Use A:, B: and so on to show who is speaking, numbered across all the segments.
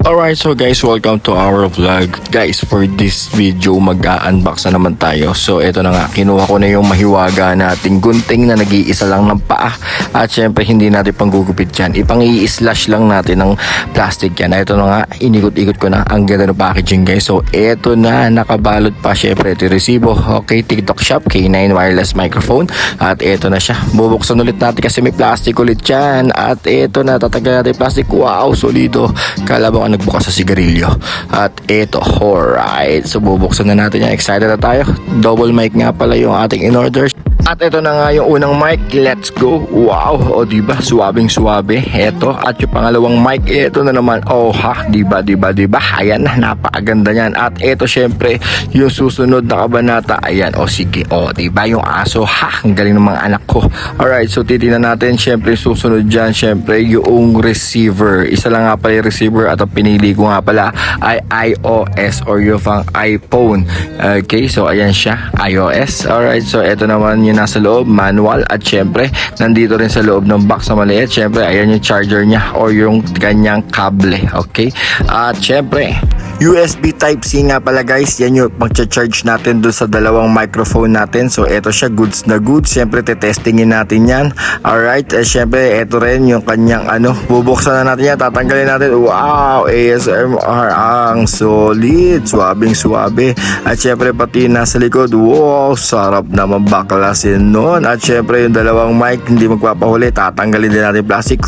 A: Alright, so guys, welcome to our vlog. Guys, for this video, mag-unbox na naman tayo. So, ito na nga, kinuha ko na yung mahiwaga nating gunting na nag-iisa lang ng paa. At syempre, hindi natin panggugupit yan. Ipang-i-slash lang natin ng plastic yan. Ito na nga, inikot-ikot ko na. Ang ganda ng packaging, guys. So, ito na, nakabalot pa syempre. Ito yung resibo. Okay, TikTok Shop, K9 wireless microphone. At ito na siya. Bubuksan ulit natin kasi may plastic ulit yan. At ito na, tatanggal natin yung plastic. Wow, solido. Kalabaw nagbukas sa sigarilyo. At ito, alright. So bubuksan na natin yan. Excited na tayo. Double mic nga pala yung ating in-order. At ito na nga yung unang mic. Let's go. Wow. O diba? Suwabing suwabe. Ito. At yung pangalawang mic. Ito na naman. Oh ha. Diba? Ayan na. Napakaganda yan. At ito syempre yung susunod na kabanata. Ayan. O sige. O diba? Yung aso. Ha. Ang galing ng mga anak ko. Alright. So titignan natin. Syempre susunod dyan. Syempre yung receiver. Isa lang nga pala yung receiver. At ang pinili ko nga pala ay iOS or yung pang iPhone. Okay. So ayan siya. iOS. Alright. So ito naman yung nasa loob, manual, at syempre nandito rin sa loob ng box na maliit, syempre ayan yung charger niya or yung kanyang kable. Okay, at syempre USB Type-C nga pala guys, yan yung pag-charge natin dun sa dalawang microphone natin. So eto siya, goods na goods. Syempre testingin natin yan. Alright, syempre eto rin yung kanyang bubuksan na natin yan, tatanggalin natin. Wow, ASMR, ang solid, suwabing suwabe. At syempre pati nasa likod, wow, sarap naman baklasin nun. At syempre yung dalawang mic, hindi magpapahuli, tatanggalin din natin plastic.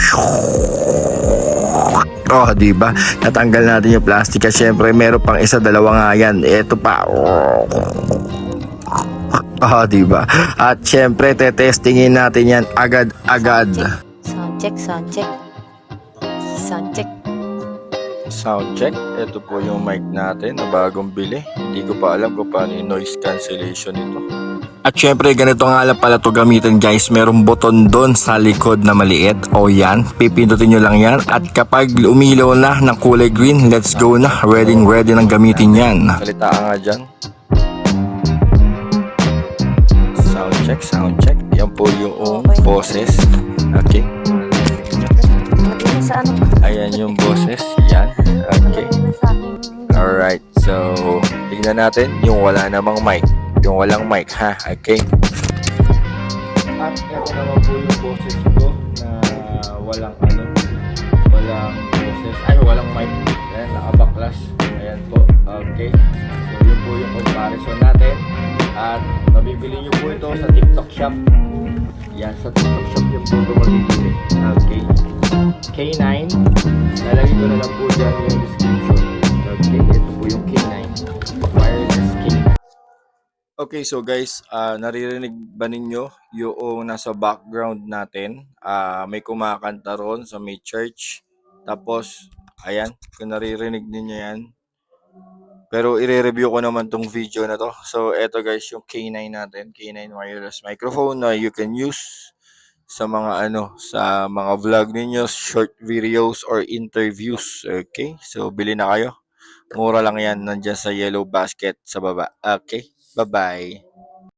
A: Oh, diba? Natanggal natin yung plastic. Kasi syempre, meron pang isa, dalawa nga yan. Ito pa. Oh, diba? At syempre, tetestingin natin yan agad-agad.
B: Sound check.
A: Sound check. Ito po yung mic natin na bagong bili. Hindi ko pa alam kung paano yung noise cancellation ito. At syempre, ganito nga lang pala to gamitin guys. Merong button doon sa likod na maliit. O yan, pipindutin nyo lang yan. At kapag umilaw na ng kulay green, let's go na. Ready nang gamitin yan. Salita nga dyan. Sound check. Yan po yung boses. Okay. Ayan yung boses. Yan. Okay. Alright. So, tignan natin yung wala namang mic. Yung walang mic, ha? Okay. At ito naman po yung boses ko na walang boses. Ay, walang mic. Ayan, nakabaklas. Ayan po. Okay. So, yun po yung comparison natin. At mabibili nyo po ito sa TikTok Shop. Yan, sa TikTok Shop yung po ito mabibili. Okay. K9. Lalagay ko na lang po dyan yung description. Okay, ito po yung K9. Wireless K9. Okay, so guys, naririnig ba ninyo yung nasa background natin? May kumakanta ron sa may church. Tapos, ayan, kung naririnig ninyo yan. Pero i-review ko naman tong video na to. So, eto guys, yung K9 natin, K9 wireless microphone na you can use sa mga sa mga vlog ninyo, short videos or interviews. Okay, so bili na kayo. Mura lang yan, nandyan sa yellow basket sa baba. Okay, bye-bye.